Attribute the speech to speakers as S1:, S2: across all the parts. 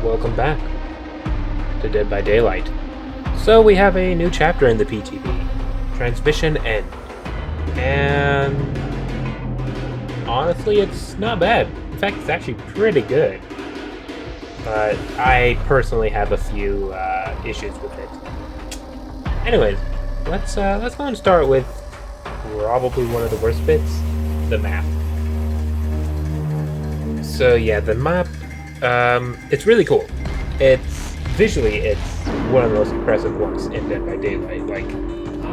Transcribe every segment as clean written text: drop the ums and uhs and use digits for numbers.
S1: welcome back to Dead by Daylight. So we have a new chapter in the PTB, Transmission End, and honestly it's not bad. In fact, it's actually pretty good, but I personally have a few issues with it. Anyways, let's go and start with probably one of the worst bits, the map. So yeah, the map, it's really cool. It's one of the most impressive ones in Dead by Daylight. Like,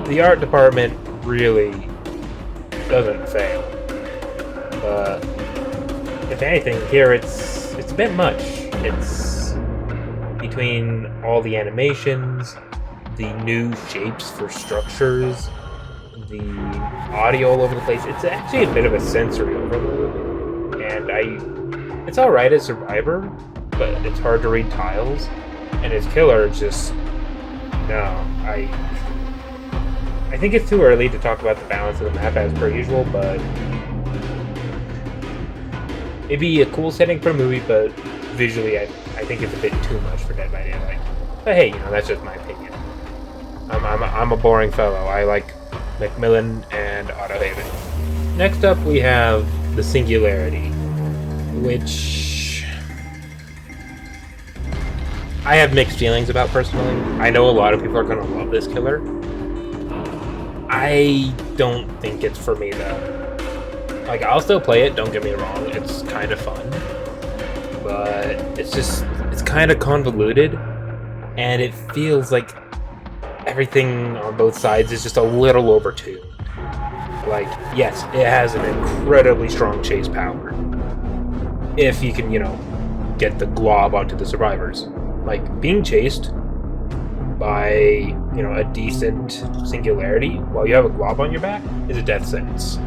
S1: the art department really doesn't fail. But if anything, here it's a bit much. It's between all the animations, the new shapes for structures, the audio all over the place. It's actually a bit of a sensory overload, and it's alright as Survivor, but it's hard to read tiles, and as Killer, I think it's too early to talk about the balance of the map as per usual, but it'd be a cool setting for a movie, but visually I think it's a bit too much for Dead by Daylight. But hey, that's just my opinion. I'm a boring fellow. I like Macmillan and Autohaven. Next up we have the Singularity, which I have mixed feelings about personally. I know a lot of people are going to love this killer. I don't think it's for me though. Like, I'll still play it, don't get me wrong, it's kind of fun. But it's kind of convoluted, and it feels like everything on both sides is just a little overtuned. Like, yes, it has an incredibly strong chase power. If you can, get the glob onto the survivors. Like, being chased by, a decent Singularity while you have a glob on your back is a death sentence.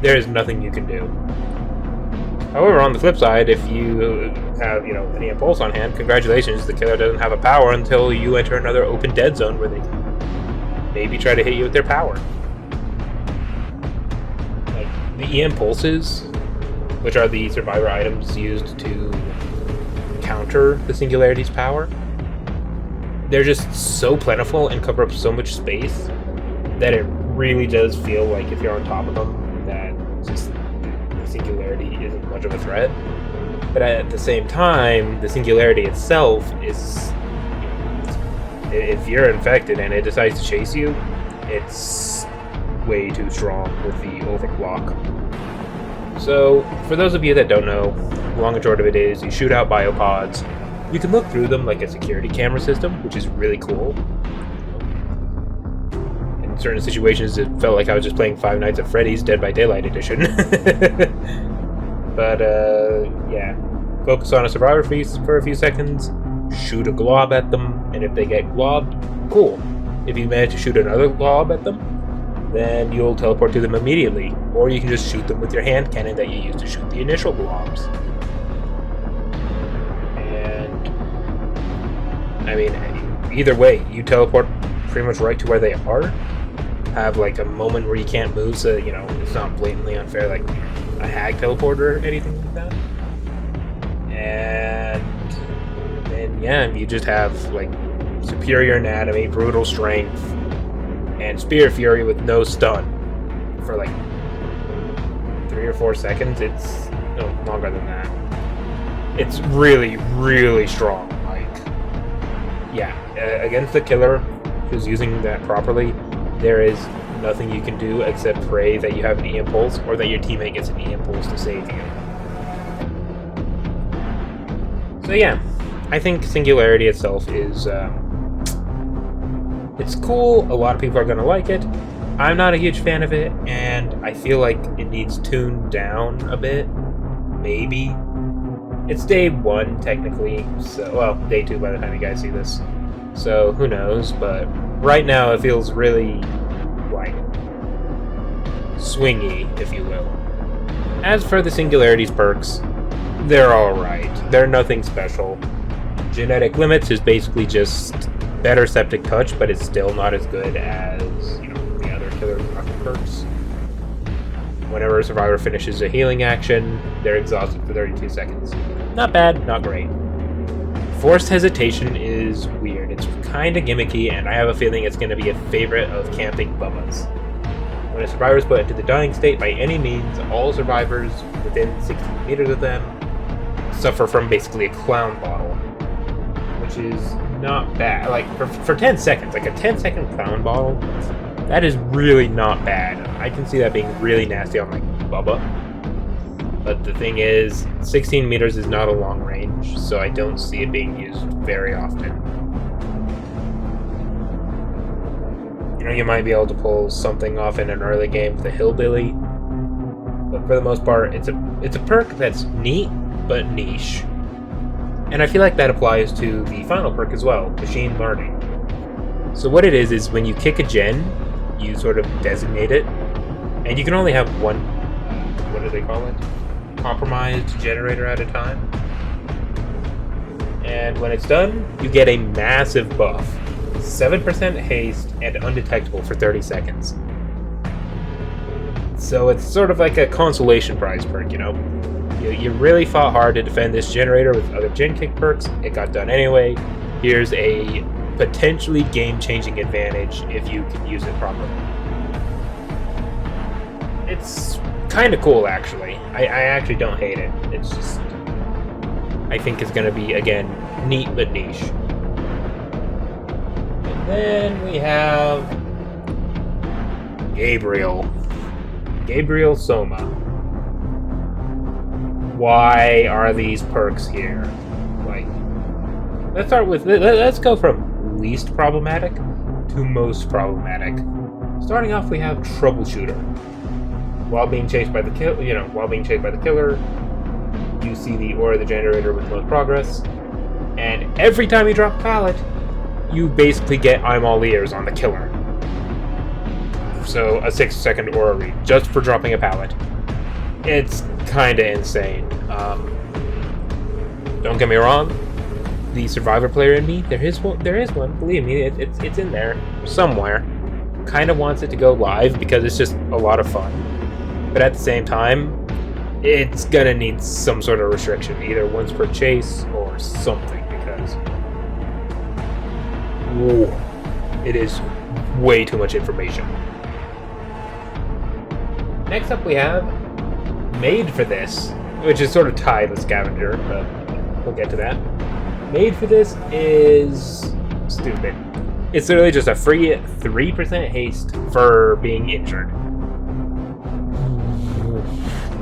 S1: There is nothing you can do. However, on the flip side, if you have, any impulse on hand, congratulations, the killer doesn't have a power until you enter another open dead zone where they can maybe try to hit you with their power. Like, the E-impulses, which are the survivor items used to counter the Singularity's power, they're just so plentiful and cover up so much space that it really does feel like if you're on top of them, that just the Singularity isn't much of a threat. But at the same time, the Singularity itself is, if you're infected and it decides to chase you, it's way too strong with the overclock. So, for those of you that don't know, the long and short of it is, you shoot out biopods. You can look through them like a security camera system, which is really cool. In certain situations, it felt like I was just playing Five Nights at Freddy's Dead by Daylight edition. But, yeah. Focus on a survivor for a few seconds, shoot a glob at them, and if they get globbed, cool. If you manage to shoot another glob at them, then you'll teleport to them immediately, or you can just shoot them with your hand cannon that you used to shoot the initial globs. And, either way, you teleport pretty much right to where they are, have like a moment where you can't move so that, it's not blatantly unfair like a hag teleporter or anything like that. And then, yeah, you just have like superior anatomy, brutal strength, and Spear Fury with no stun for like 3 or 4 seconds. It's no longer than that. It's really, really strong. Like, yeah, against the killer who's using that properly, there is nothing you can do except pray that you have an E-impulse or that your teammate gets an E-impulse to save you. So yeah, I think Singularity itself is it's cool. A lot of people are going to like it. I'm not a huge fan of it, and I feel like it needs tuned down a bit. Maybe. It's day 1, technically. So, well, day 2 by the time you guys see this. So, who knows, but right now it feels really, like, swingy, if you will. As for the Singularity's perks, they're alright. They're nothing special. Genetic Limits is basically just better Septic Touch, but it's still not as good as, the other killer perks. Whenever a survivor finishes a healing action, they're exhausted for 32 seconds. Not bad, not great. Forced hesitation is weird. It's kind of gimmicky, and I have a feeling it's going to be a favorite of camping Bubba's. When a survivor is put into the dying state by any means, all survivors within 16 meters of them suffer from basically a clown bottle, which is not bad. Like, for 10 seconds, like a 10-second clown bottle, that is really not bad. I can see that being really nasty on, like, Bubba. But the thing is, 16 meters is not a long range, so I don't see it being used very often. You know, you might be able to pull something off in an early game with a hillbilly, but for the most part, it's a perk that's neat, but niche. And I feel like that applies to the final perk as well, Machine Learning. So what it is when you kick a gen, you sort of designate it, and you can only have one, what do they call it? Compromised generator at a time. And when it's done, you get a massive buff. 7% haste and undetectable for 30 seconds. So it's sort of like a consolation prize perk, you know? You really fought hard to defend this generator with other gen kick perks. It got done anyway. Here's a potentially game-changing advantage if you can use it properly. It's kind of cool, actually. I actually don't hate it. It's just, I think it's going to be, again, neat but niche. And then we have Gabriel Soma. Why are these perks here? Like, let's go from least problematic to most problematic. Starting off, we have Troubleshooter. While being chased by the killer, you see the aura of the generator with most progress, and every time you drop a pallet, you basically get I'm all ears on the killer. So a 6-second aura read just for dropping a pallet. It's kinda insane. Don't get me wrong, the survivor player in me, there is one. Believe me, it's in there somewhere. Kinda wants it to go live because it's just a lot of fun. But at the same time, it's gonna need some sort of restriction, either once per chase or something, because it is way too much information. Next up we have Made for This, which is sort of tied with Scavenger, but we'll get to that. Made for This is stupid. It's literally just a free 3% haste for being injured.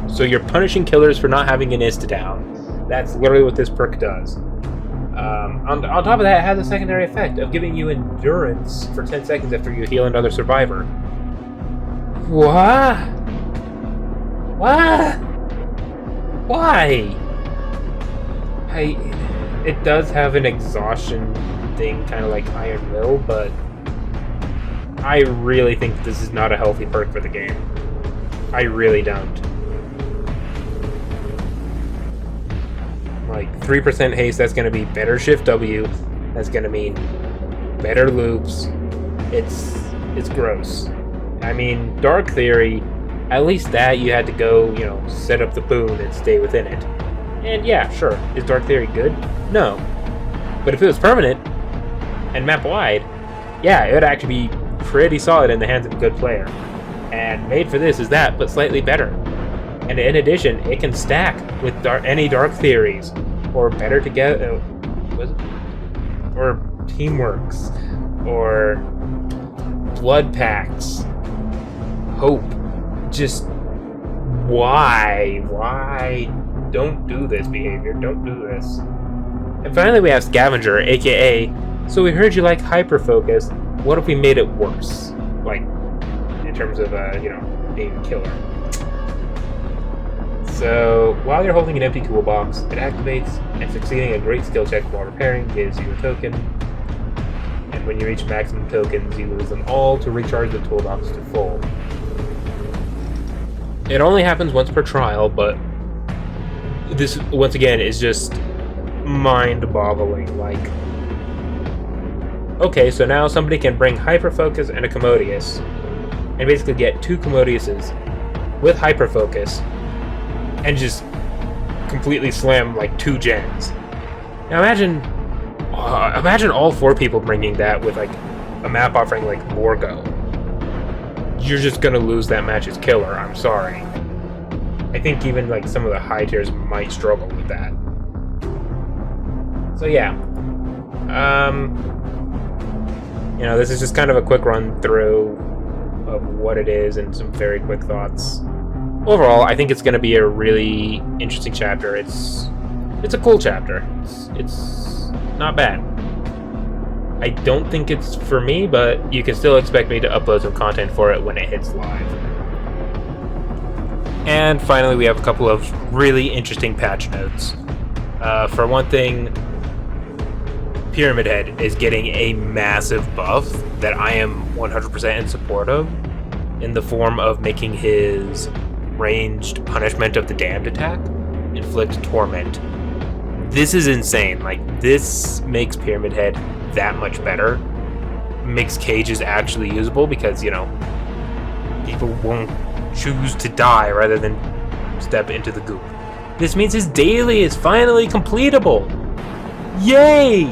S1: So you're punishing killers for not having an insta-down. That's literally what this perk does. On top of that, it has a secondary effect of giving you endurance for 10 seconds after you heal another survivor. What? Why? It does have an exhaustion thing, kind of like Iron Will, but I really think this is not a healthy perk for the game. I really don't. Like, 3% haste, that's going to be better shift W. That's going to mean better loops. It's gross. I mean, Dark Theory, at least that you had to go, set up the boon and stay within it. And yeah, sure, is Dark Theory good? No. But if it was permanent and map wide, yeah, it would actually be pretty solid in the hands of a good player. And Made for This is that, but slightly better. And in addition, it can stack with any Dark Theories, or Better Together, or Teamworks, or Blood Pacts, Hope. Just why? Don't do this behavior. Don't do this. And finally, we have Scavenger, aka, so we heard you like Hyperfocus. What if we made it worse? Like, in terms of, being killer. So, while you're holding an empty toolbox, it activates, and succeeding a great skill check while repairing gives you a token. And when you reach maximum tokens, you lose them all to recharge the toolbox to full. It only happens once per trial, but this, once again, is just mind-boggling. Like, okay, so now somebody can bring Hyperfocus and a Commodious, and basically get 2 Commodiuses with Hyperfocus, and just completely slam like 2 gens. Now imagine Imagine all 4 people bringing that with like a map offering like Morgo. You're just gonna lose that match's killer. I'm sorry. I think even like some of the high tiers might struggle with that. So yeah, you know, this is just kind of a quick run through of what it is and some very quick thoughts. Overall, I think it's going to be a really interesting chapter. It's a cool chapter. It's not bad. I don't think it's for me, but you can still expect me to upload some content for it when it hits live. And finally, we have a couple of really interesting patch notes. For one thing, Pyramid Head is getting a massive buff that I am 100% in support of, in the form of making his ranged Punishment of the Damned attack inflict torment. This is insane. Like, this makes Pyramid Head that much better. Makes cages actually usable because, you know, people won't choose to die rather than step into the goop. This means his daily is finally completable. Yay!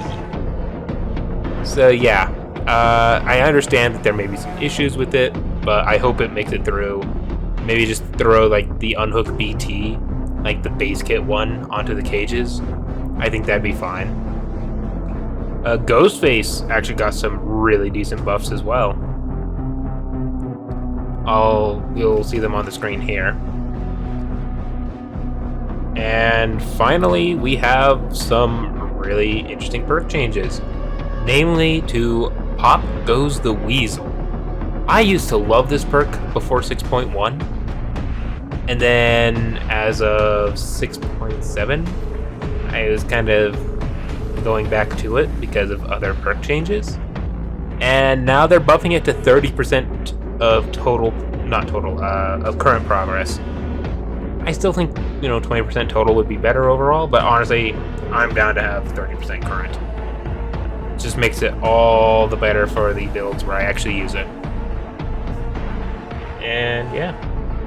S1: So yeah, I understand that there may be some issues with it, but I hope it makes it through. Maybe just throw like the unhook BT, like the base kit one, onto the cages. I think that'd be fine. Ghostface actually got some really decent buffs as well. You'll see them on the screen here. And finally, we have some really interesting perk changes. Namely to Pop Goes the Weasel. I used to love this perk before 6.1, and then as of 6.7, I was kind of going back to it because of other perk changes, and now they're buffing it to 30% of of current progress. I still think, you know, 20% total would be better overall, but honestly, I'm down to have 30% current. Just makes it all the better for the builds where I actually use it. And yeah,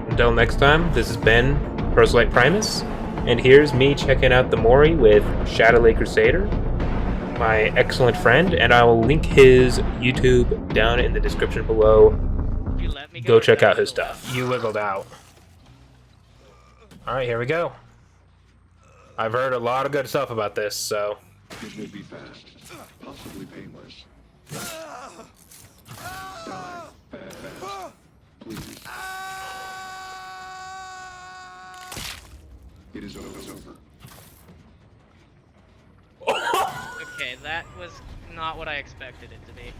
S1: until next time, this has been Proselyte Primus, and here's me checking out the Mori with Shadowlay Crusader, my excellent friend, and I will link his YouTube down in the description below. Go check out his stuff. You wiggled out. Alright, here we go. I've heard a lot of good stuff about this, so...
S2: It will be fast, possibly painless. Fast. Please. It is over.
S3: Okay, that was not what I expected it to be.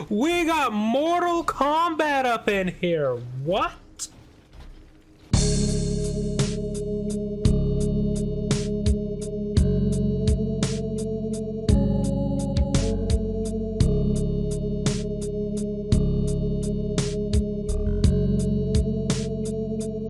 S1: We got Mortal Kombat up in here. What?